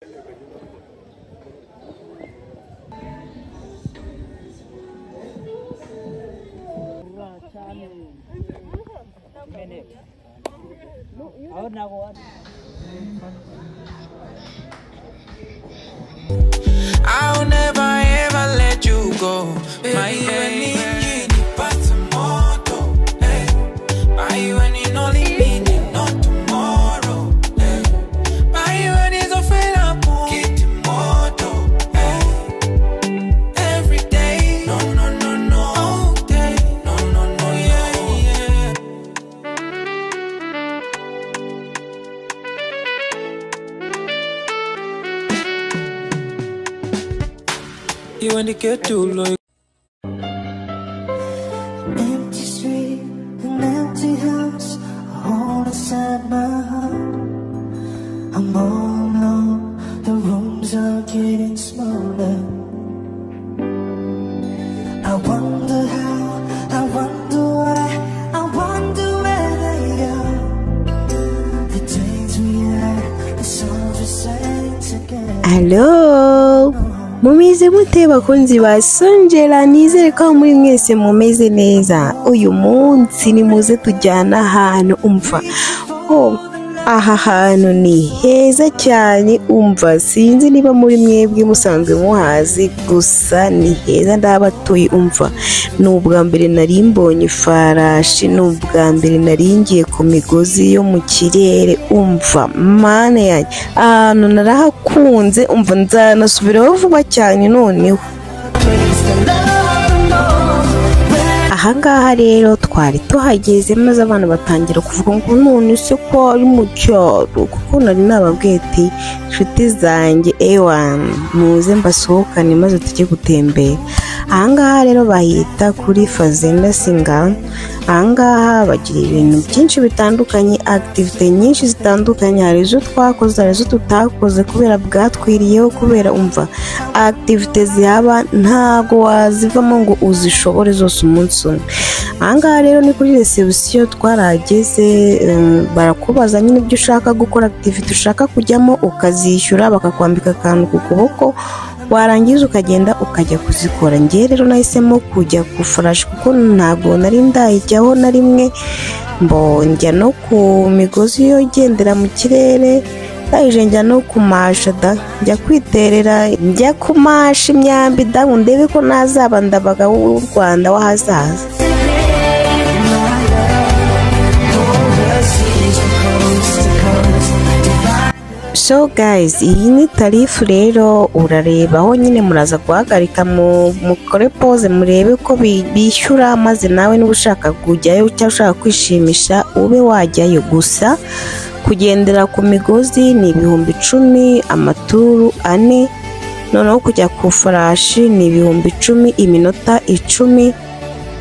I'll never ever let you go. My baby, but tomorrow, buy you any only meaning, not tomorrow. Buy you any is available, get tomorrow. Every day, no, all day, no, yeah. You want to get too low. Empty street, an empty house, a hole inside my heart. I'm all alone, the rooms are getting smaller. I wonder how, I wonder why, I wonder where they go. The days we had, the songs we sang together. Hello, mumeze mute bakunzi basongera, nizere ko muri mwese mumeze neza. Uyu munsi ni muze tujyana ahantu umva. Aha hantu ni heza cyane umva, sinzi niba muri mwebwe musanzwe muhazi, gusa ni heza ndabatuye umva. N'ubwa mbere nari mbonye ifarashi, n'ubwa mbere nari ngiye ku migozi yo mu kirere umva, mana yanjye ahantu narahakunze umva, nzanasubiraho vuba cyane noneho. Ahangaha rero twari tuhageze maze abantu batangira kuvuga ngo none se ko ari mu cyaro, kuko nari nababwiye ati inshuti zanjye muze mbasohokane maze tujye gutembera. Ahangaha rero bahita kuri fazenda sengha. Ahangaha bagira ibintu byinshi bitandukanye, activity nyinshi zitandukanye, hari izo twakoze hari izo tutakoze kubera bwatwiriyeho, kubera umva activity zihaba ntago wazivamo ngo uzishobore zose umunsi umwe. Ahangaha rero ni kuri reception twarageze, barakubaza nyine ibyo ushaka gukora, activity ushaka kujyamo ukazishyura, bakakwambika akantu ku kuboko, warangiza ukagenda ukajya kuzikora. Ngiye rero nahisemo kujya ku ifarashi kuko ntago nari ndayijyaho na rimwe, njya no ku migozi yo gendera mu kirere, ndayije njya no kumasha njya kwiterera, njya kumasha imyambi ndebe ko nazaba ndabaga w'u Rwanda w'ahazaza. So guys, iyi ni tarifu rero urarebaho nyine, muraza guhagarika mukore pause murebe ko bishyura, maze nawe niba ushaka kujyayo cyangwa ushaka kwishimisha ube wajyayo. Gusa kugendera ku migozi ni 10,000 amaturu 4, noneho kujya ku ifarashi ni 10,000 iminota 10,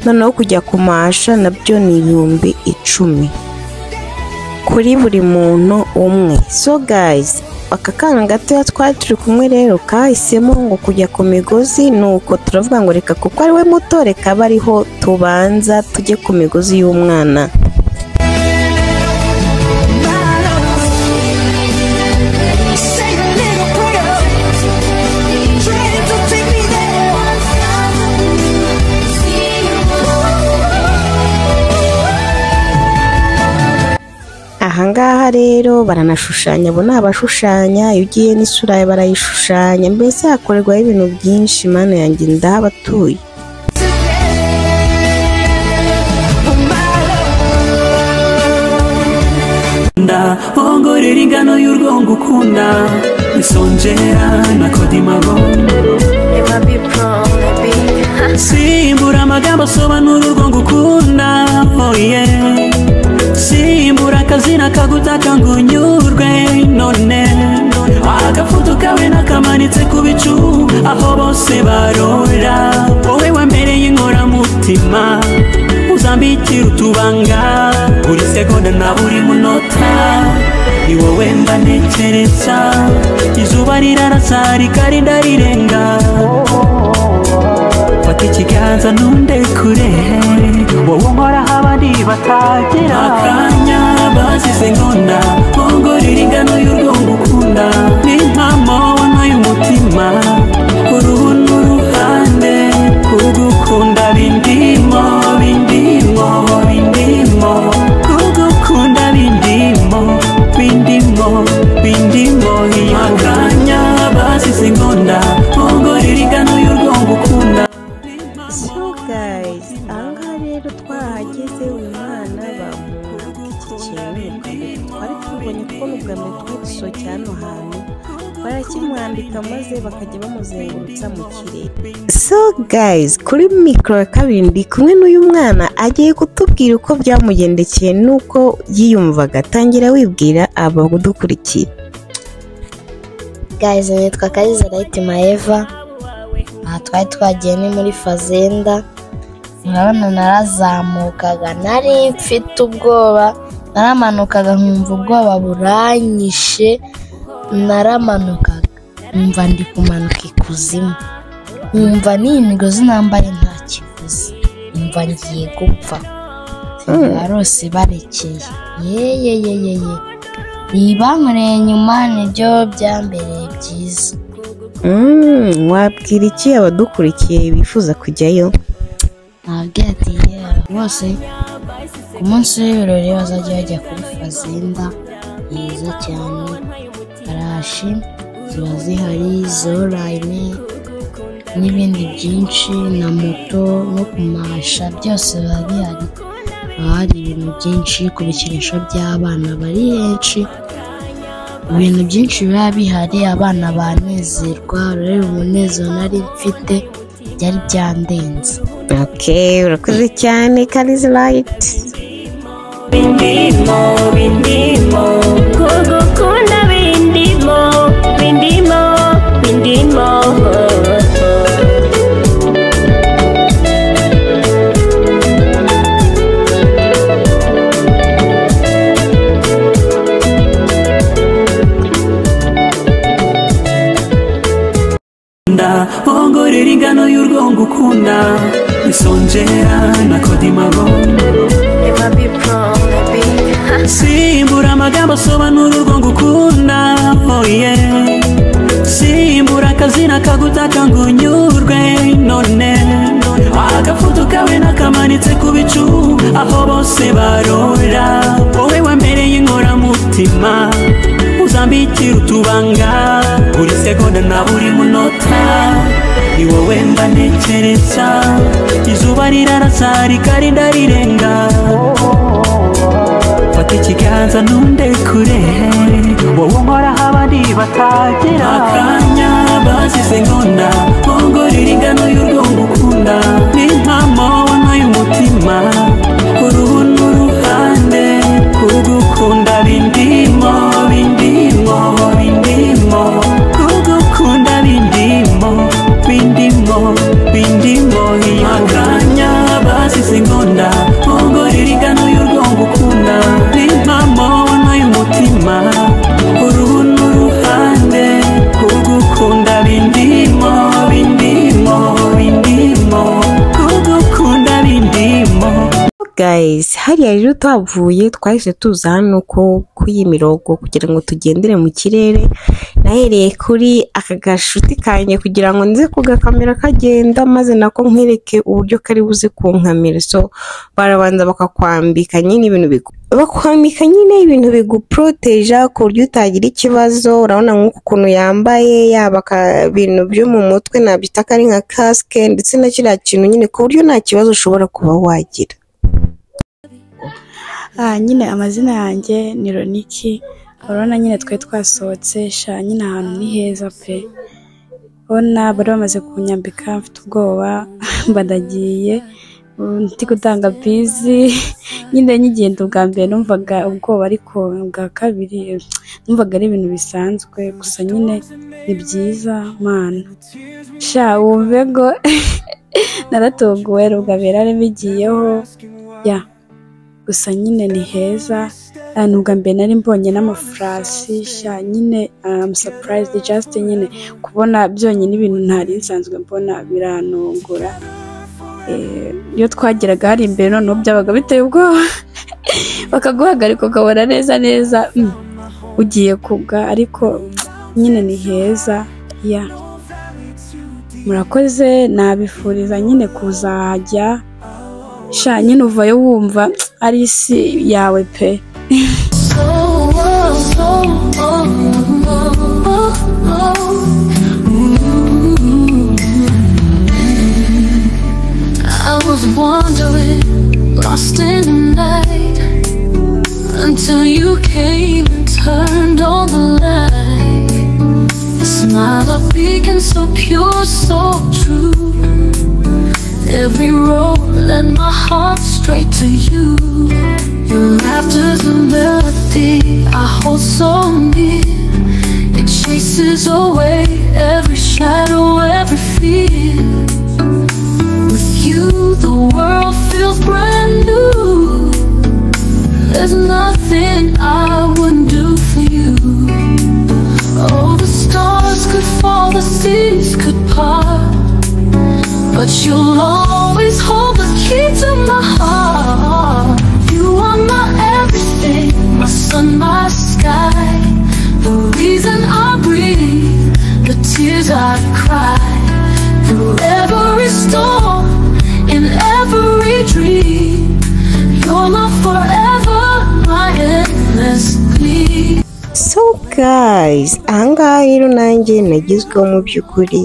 noneho kujya kumasha nabyo ni 10,000 kuri buri muntu umwe. So guys, aka kana gato twari turi kumwe rero kahisemo ngo kujya ku migozi, nuko turavuga ngo reka kuko ari we muto reka bariho tubanza tujye ku migozi y'umwana. Ahangaha rero baranashushanya, bo nabashushanya, iyo ugiye n'isura yawe barayishushanya, mbese hakorerwaho ibintu byinshi, mana yanjye ndabatuye. Ongorera ingano y'urwo ngukunda, isonjera na kodimago. Simbura amagambo asobanura urwo ngukunda, oh yeah. Simbura akazina kagutaka ngo unyurwe, none agafoto kawe nakamanitse ku bicu aho bose barora. Wowe wambereye inkoramutima, uzambikira utubanga buri segonda na buri munota. Ni wowe mba ntekereza, izuba rirarasa rikarinda rirenga. Fata ikiganza nundekure, wowe unkoraho abandi batagira. Akanya basize ngona, ongorera ingano y'urwo ngukunda, ni impamo twakibonye kuko n'ubwa mbere twari dusohokeye hano hantu barakimwambika maze bakajya bamuzengurutsa mu kirere. So guys, kuri mikoro ya kabiri ndi kumwe n'uyu mwana agiye kutubwira uko byamugendekeye n'uko yiyumvaga. Tangira wibwira abadukurikiye. Guys, nitwa Kariza Maeva. Twari twagiye ni muri fazenda. Murabona narazamukaga, nari mfite ubwoba, naramanukaga nkumva ubwoba buranyishe, naramanukaga nkumva ndi kumanuka ikuzimu, nkumva n'iyi migozi nambaye nta kivuze, nkumva ngiye gupfa. Barose barekeye ye nibankoreye nyuma nibyo byambereye byiza. Wabwira iki abadukurikiye bifuza kujyayo? Nabwira ati bose ku munsi w'ibirori bazajya bajya kuri fazenda nziza cyane, ifarashi ziba zihari, zorayine n'ibindi byinshi, na moto no kumasha byose biba bihari. Hari ibintu byinshi ku bikinisho by'abana bari henshi, ibintu byinshi biba bihari, abana banezerwa. Urareba umunezero nari mfite byari byandenze. Okay, urakoze cyane Kariza Light. Bindimo kugukunda, bindimo ongorera ingano y'urwo ngukunda, isonjera na kodimago. Simbura amagambo asobanura urwo ngukunda, oh yeah. Simbura akazina kagutaka ngo unyurwe, none agafoto kawe nakamanitse ku bicu aho bose barora. Wowe wambereye inkoramutima, uzambikira utubanga buri segonda na buri munota. Ni wowe mba ntekereza, izuba rirarasa rikarinda rirenga. Fata ikiganza nundekure, wowe unkoraho abandi batagira. Akanya basize ngonda, ongorera ingano y'urwo ngukunda. Ni impamo wanyoye umutima, uruhu n'uruhande, kugukunda bindimo kugukunda bindimo. Akanya basize ngonda, ongorera ingano y'urwo ngukunda. Ni impamo wanyoye umutima, uruhu n'uruhande, kugukunda bindimo kugukunda bindimo. Guys, hariya rero twavuye twahise tuza hano ko kuyimirogo kugira ngo tugendere mu kirere. Nahereye kuri aka gashuti kanye kugira ngo nze kugakamera kagenda, maze nako nkwereke uburyo kari buze kunkamera. So barabanza bakakwambika nyine ibintu biguproteja ku buryo utagira ikibazo. Urabona nk'uko kuntu yambaye, yaba ibintu byo mu mutwe nabyita kari nka casque, ndetse na kiriya kintu nyine ku buryo nta kibazo ushobora kuba wagira. Nyine amazina yanjye ni Roniki. Urabona nyine twe twasohotse nyine ahantu ni heza pe. Ubona bari bamaze kunyambika, mfite ubwoba badagiye, ndi gutanga bizi. Nyine nyigenda ubwa mbere numvaga ubwoba, ariko ubwa kabiri numvaga ari ibintu bisanzwe. Gusa nyine ni byiza mana, wumve ngo naratogowe ubwa mbere ari bigiyeho ya. Gusa nyine ni heza, nubwa mbere nari mbonye n'amafurashi nyine. I'm surprised just nyine kubona byonyine ibintu ntari nsanzwe mbona biranongora. Iyo twageraga hari imbere noneho byabaga biteye ubwoba, bakaguhagarika ukabona neza ugiye kugwa, ariko nyine ni heza ya. Murakoze, nabifuriza nyine kuzajya nyine uvayo wumva ari isi yawe pe. I was wandering, lost in the night, until you came and turned on the light. A smile, a beacon so pure, so true. Every road led my heart straight to you. Your laughter's a melody I hold so near. It chases away every shadow, every fear. With you the world feels brand new. There's nothing I wouldn't do for you. Oh, the stars could fall, the seas could part, but you'll always hold the key to my heart. You are my everything, my sun, my sky, the reason I breathe, the tears I cry. Through every storm, in every dream, your love forever, my endless glee. So guys, ahangaha rero nanjye nagizweho mu by'ukuri,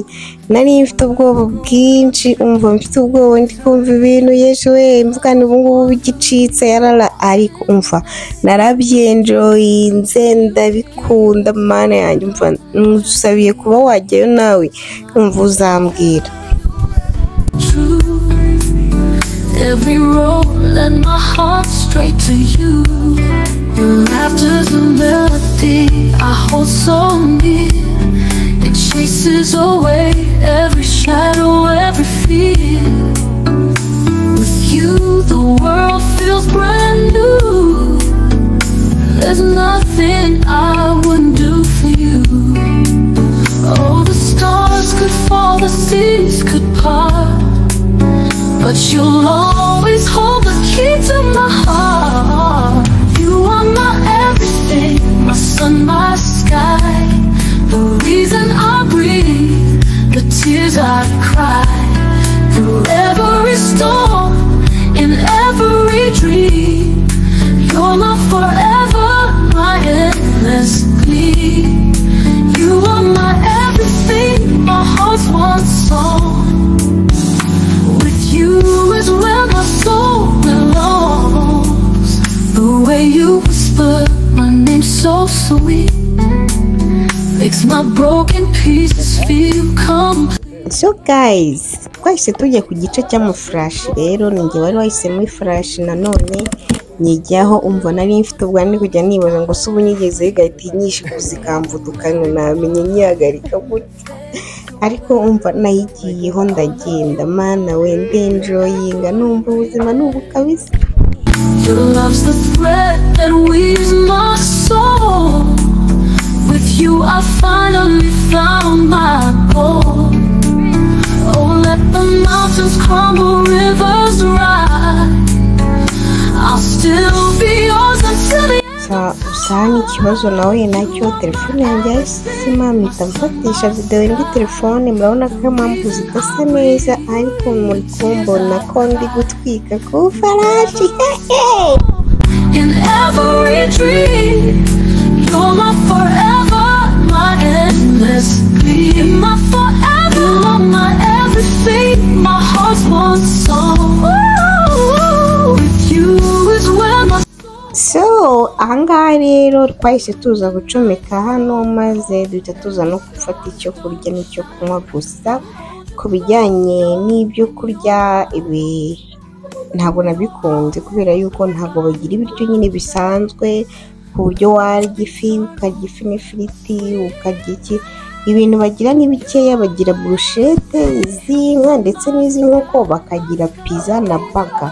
nari mfite ubwoba bwinshi, mfite ubwoba ndi kumva ibintu yewe mvuga ubu ngubu bigicitse yarara, ariko umva narabyenjoyinze ndabikunda mana yanjye, umva nsusabiye kuba wajyayo nawe umva uzambwira. Every road led my heart straight to you. Your laughter's a melody I hold so near. It chases away every shadow, every fear. With you the world feels brand new. There's nothing I wouldn't do for you. Oh, the stars could fall, the seas could part, but you'll always hold the key to my heart. You are my everything, my sun, my sky, the reason I breathe, the tears I cry. Through every storm, in every dream, your love forever, my endless glee. You are my everything, my heart's one song. You is where my soul belongs. The way you whisper my name so sweet makes my broken pieces feel complete. So guys, twahise tujya ku gice cy'amafarashi. Rero ninjye wari wahisemo ifarashi, nanone nyijyaho umva nari mfite ubwo ndi kujya nibaza ngo se ubu nyigeze igahita inyishe kuzikamvudukana namenye nyihagarika gutya, ariko umva nayigiyeho ndagenda mana we ndenjoyinga numva ubuzima n'ubu kabisa. Your love's the thread that weaves my soul. With you I finally found my goal. Oh, let the mountains crumble, rivers rise, I'll still be yours until the Gusa n'ikibazo nawe nacyo, telefone yanjye yahise mpita mfatisha video indi telefone, murabona ko impamvu zidasa neza, ariko muri kumbona ko ndi gutwika ku farashi. In every dream, you're my forever, my endless glee. My forever, you're my everything, my heart's one song. With you is where my So ahangaha rero twahise tuza gucomeka hano, maze duhita tuza no gufata icyo kurya n'icyo kunywa. Gusa ku bijyanye n'ibyo kurya ibi ntabwo nabikunze, kubera yuko ntabwo bagira ibiryo nyine bisanzwe ku buryo warya ifi ukarya ifi n'ifiriti ukarya iki. Ibintu bagira ni bikeya, bagira brushette z'inka ndetse n'iz'inkoko, bakagira pizza na burger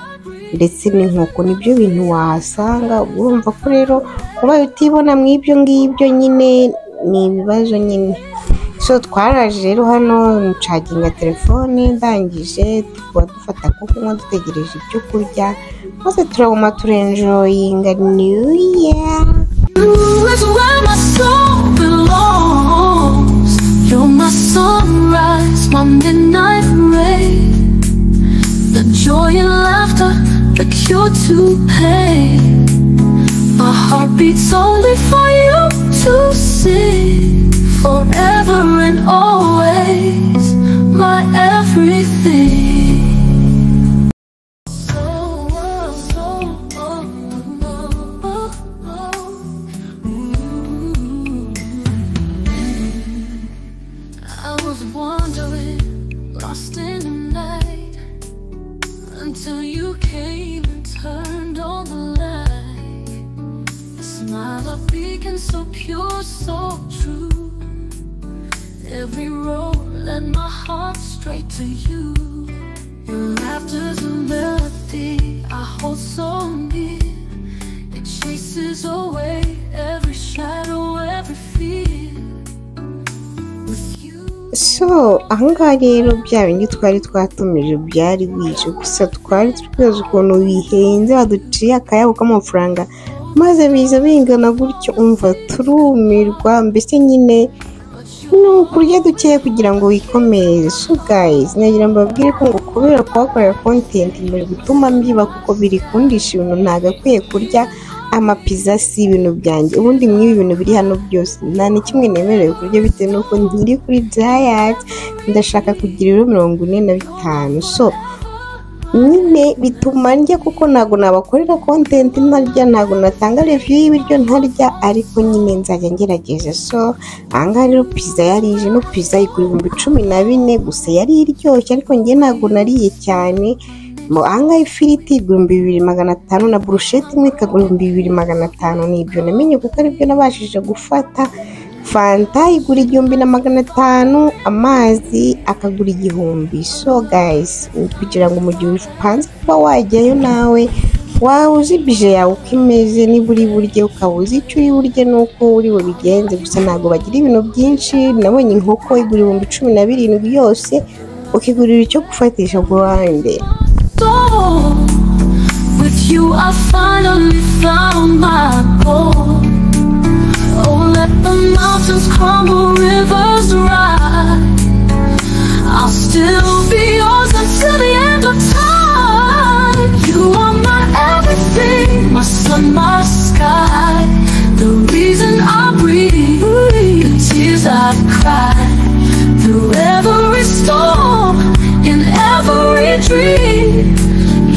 ndetse n'inkoko. Nibyo bintu wahasanga. Urumva ko rero ubaye utibona mu ibyo ngibyo nyine ni ibibazo nyine. So twaraje rero hano ncaginga telefone, ndangije tukaba dufata ko kunywa dutegereje ibyo kurya, maze turaguma turenjoyinga New Year. You is where my soul belongs. You're my sunrise, my midnight rain, the joy and laughter, the cure to pain. My heart beats only for you to sing. Forever and always, my everything. speaking so pure, so true. Every road led my heart straight to you. Your laughter's a melody I hold so near. It chases away every shadow, every fear. With you. So ahangaha rero bya bindi twari twatumije byari bije gusa twari twibaza ukuntu bihenze baduciye akayabo k'amafaranga maze biza bingana gutyo umva turumirwa mbese nyine kurya dukeya kugira ngo wikomereze. So guys nagira mbabwire ko ngo kubera kwakorera content muri gutuma mbiba kuko biri kundisha ibintu ntagakwiye kurya amapiza si ibintu byanjye ubundi mwibi ibintu biri hano byose nta n'ikimwe nemerewe kurya bitewe nuko nkiri kuri diet ndashaka kugira 45. So nyine bituma ndya kuko ntago nabakorera content ntarya ntago natanga review y'ibiryo ntarya ariko nyine nzajya ngerageza. So ahangaha rero pizza yarije no pizza igura 14 gusa yari iryoshye ariko njye ntago nariye cyane. Ahangaha ifiriti igura 2500 na brushette imwe ikagura 2500 nibyo namenye kuko aribyo nabashije gufata. Fanta igura 1500 amazi akagura 1000. So guys kugira ngo mu gihe upanze kuba wajyayo nawe wawuzi bije yawe ukimeze niburi burye ukabuza icyo uri burye nuko uri bubigenze gusa ntago bagira ibintu byinshi. Nabonye inkoko igura 17,000 yose ukigurira icyo gufatisha grande. With you I finally found my goal. Oh, let the mountains crumble, rivers rise. I'll still be yours until the end of time. You are my everything, my sun, my sky. The reason I breathe, the tears I cry. Through every storm, in every dream.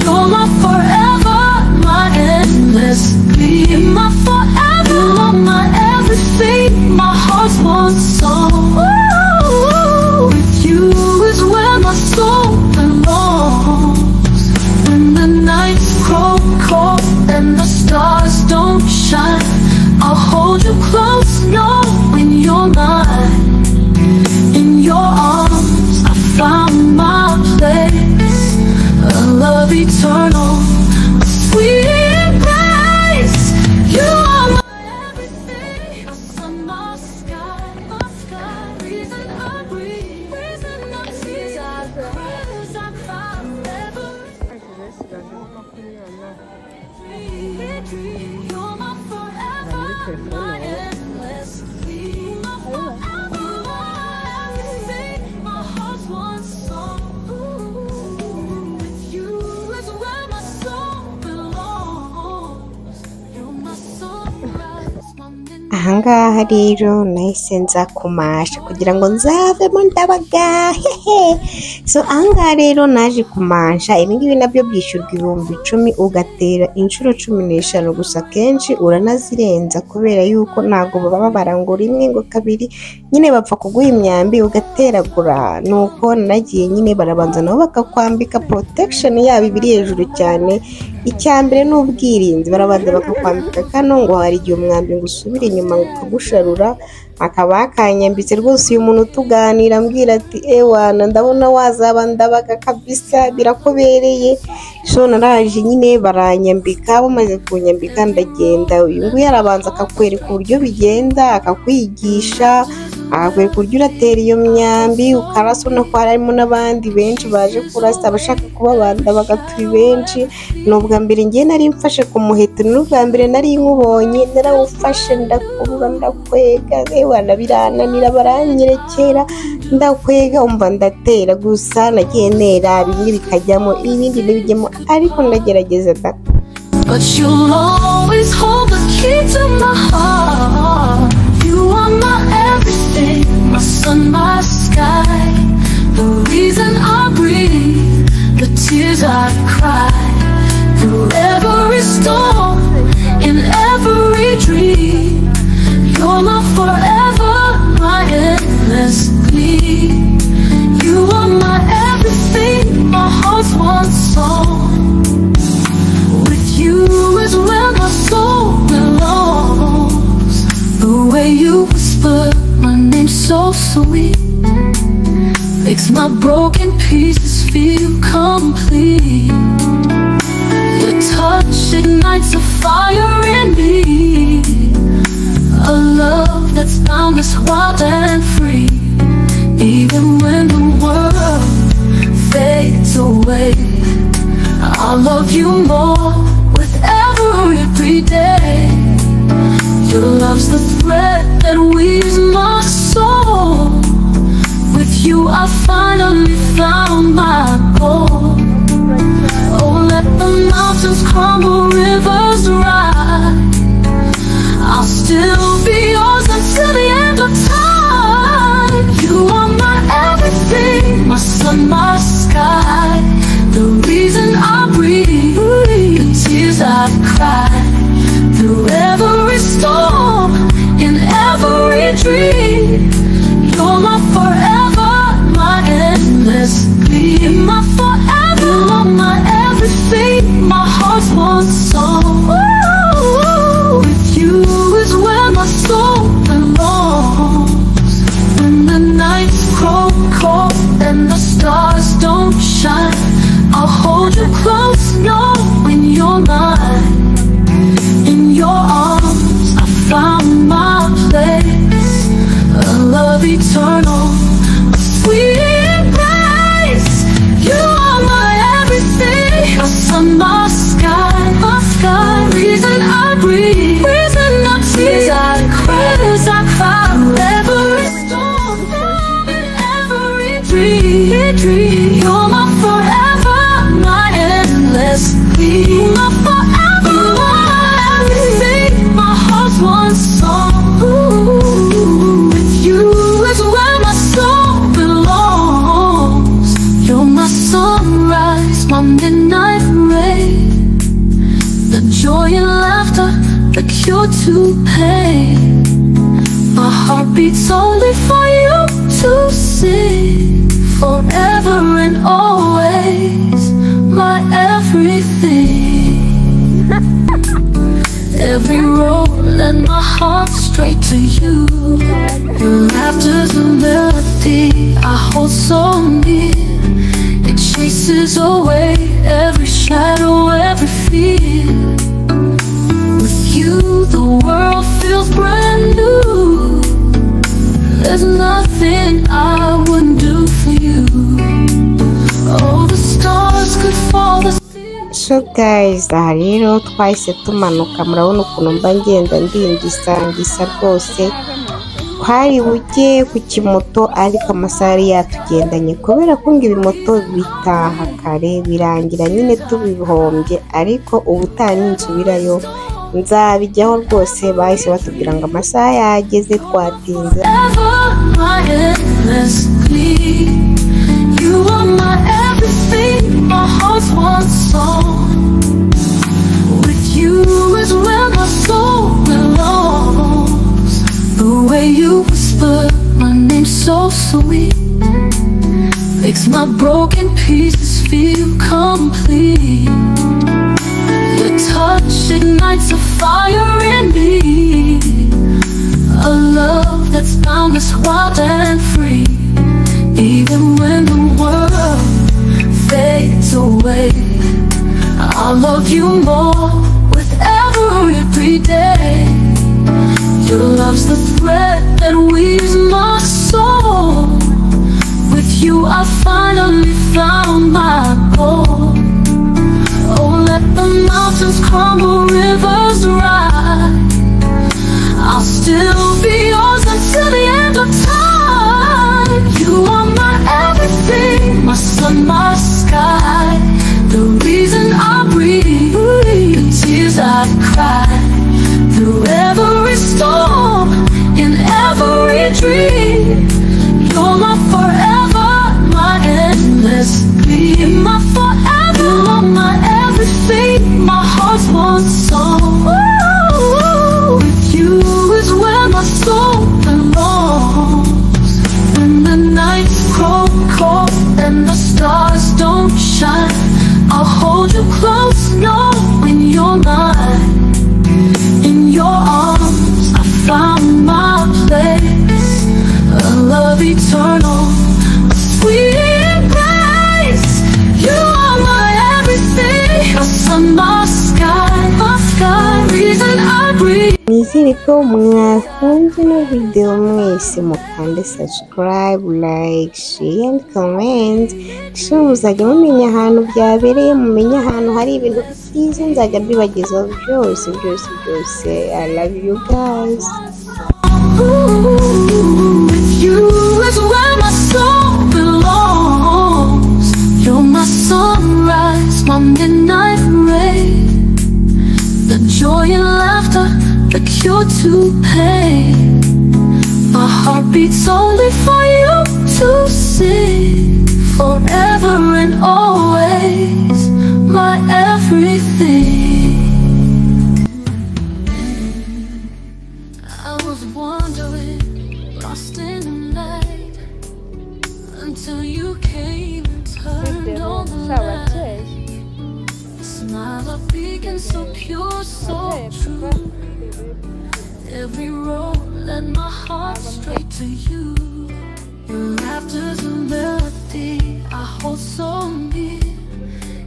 You're my forever, my endless plea. My forever, you're my everything, my heart's one song. Ooh, with you is where my soul belongs. When the nights grow cold and the stars don't shine, I'll hold you close, knowing you're mine. In your arms I found my place, a love eternal, a sweet embrace. You are my everything, my sun, my sky, reason I breathe, reason I tears I cry, as I found you're my forever, my endless plea. My forever, my everything, my heart's one song. Ooh, with you is where my soul belongs. You're my sunrise, my midnight. Ahangaha rero nahise nza kumasha kugira ngo nzavemo ndabaga hehe. So ahangaha rero naje kumasha ibingibi nabyo byishyurwa 10,000 ugatera inshuro 15 gusa kenshi uranazirenza kubera yuko ntago baba barangura imwe ngo kabiri nyine bapfa kuguha imyambi ugateragura. Nuko nagiye nyine barabanza nabo bakakwambika protection yabo ibiri hejuru cyane. Icyambere n'ubwirinzi barabanza bakakwambika kano ngo hari igihe umwambi ngo usubire inyuma ukagusharura. Akaba akanyambitse rwose uyu muntu tuganira ambwira ati ewana ndabona wazaba ndabaga kabisa birakobereye. So naraje nyine baranyambika bamaze kunyambika ndagenda. Uyu nguyu arabanza akakwereka uburyo bigenda akakwigisha akakwereka uburyo uratera iyo myambi ukarasa. Ubona ko harimo n'abandi benshi baje kurasa abashaka kubabanda bagaturi benshi. N'ubwa mbere ngiye nari mfashe ku muheto n'ubwa mbere nari nkubonye narawufashe ndakurura ndakwega ewana birananira baranyerekera ndakwega umva ndatera gusa nagiye nera bimwe bikajyamo ibindi ntibijyemo ariko ndagerageza da. But you'll always hold the key to my heart. You are my everything, my sun, my sky. The reason I breathe, the tears I cry. Through every storm, in every dream. You're my forever, my endless plea. You are my everything, my heart's one song. With you is where my soul belongs. way you whisper my name so sweet makes my broken pieces feel complete. Your touch ignites a fire in me, a love that's boundless, wild and free. Even when the world fades away, I'll love you more with every day. Your love's the thread that weaves my soul. With you I finally found my goal. Oh, let the mountains crumble, rivers rise, I'll still be yours until the end of time. You are my everything, my sun, my sky, the reason I breathe, the tears I cry, through every storm, in every dream. You're my forever, my endless plea. My forever, you're my everything, my heart's one song. Ooh, with you is where my soul belongs. When the nights grow cold and the stars don't shine, I'll hold you close, knowing you're mine. In your arms I found my place, a love eternal, a sweet embrace. You are my everything, my sun, my sky, reason I breathe, reason I tears I cry, every storm, in every dream. You're my forever, my endless plea. My forever, my everything, my heart's one song. Ooh, with you is where my soul belongs. You're my sunrise, my midnight rain, the joy and laughter, the cure to pain. My heart beats only for you to see, forever and always, my everything. Every road led my heart straight to you. Your laughter's a melody I hold so near. It chases away every shadow, every fear. With you the world feels brand new. There's nothing I wouldn't do for you. Oh, the stars could fall. So guys, aha rero twahise tumanuka, murabona ukuntu mba ngenda ndingisa rwose. Twari bujye ku kimoto ariko amasaha yari yatugendanye, kubera ko ngo ibimoto bitaha kare birangira nyine tubihombye, ariko ubutaha ninsubirayo nzabijyaho rwose. Bahise batubwira ngo amasaha yageze, twatinze. You are my everything, my heart's one song. With you is where my soul belongs. The way you whisper my name so sweet makes my broken pieces feel complete. Your touch ignites a fire in me, a love that's boundless, wild and free. Even when the world fades away, I'll love you more with every day. Your love's the thread that weaves my soul. With you I finally found my goal. Oh, let the mountains crumble, rivers rise, I'll still be yours until the end of time. You are my everything, my sun, my sky, the reason I breathe, the tears I cry, through every storm, in every dream. You're my forever, my endless plea. My forever, you're my everything, my heart's one song. Ooh, with you is where my soul belongs. When the nights grow cold and the stars don't shine, I'll hold you close, knowing you're mine. eternal. A sweet embrace. You are my everything. My sun, my sky, reason I breathe. nizere ko mwakunze ino video mwese mukande subscribe, like, share and comment. Muzajya mumenya ahantu byabereye, mumenya ahantu hari ibintu byiza, nzajya mbibagezaho byose. I love you guys. You is where my soul belongs. You're my sunrise, my midnight rain. The joy and laughter, the cure to pain. My heart beats only for you to sing. Forever and always, my everything. I was wandering, lost in the night, until you came and turned on the light. Smile of beacon so pure, so true. Every road led my heart straight to you. Your laughter's a melody I hold so near.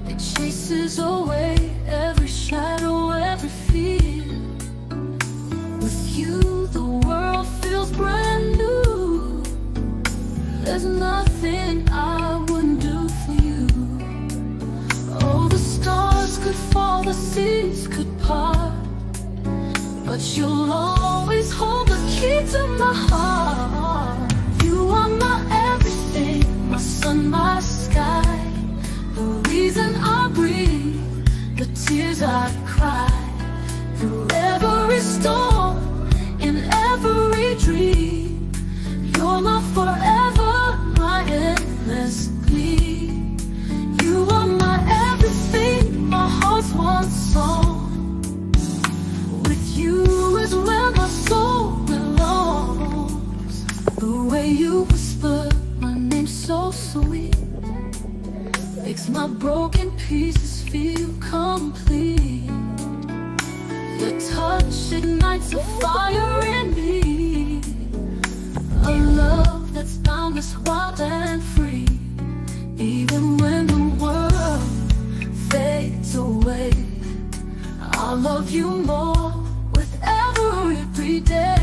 It chases away every shadow, every fear. With you the world feels brand new. There's nothing I wouldn't do for you. Oh, the stars could fall, the seas could part, but you'll always hold the key to my heart. You are my everything, my sun, my sky, the reason I breathe, the tears I cry. Through every storm, in every dream, you're my forever, my endless glee. You are my everything, my heart's one song. With you is where my soul belongs. The way you whisper my name so sweet makes my broken pieces feel complete. Your touch ignites a fire in me, a love that's boundless, wild and free. Even when the world fades away, I love you more with every day.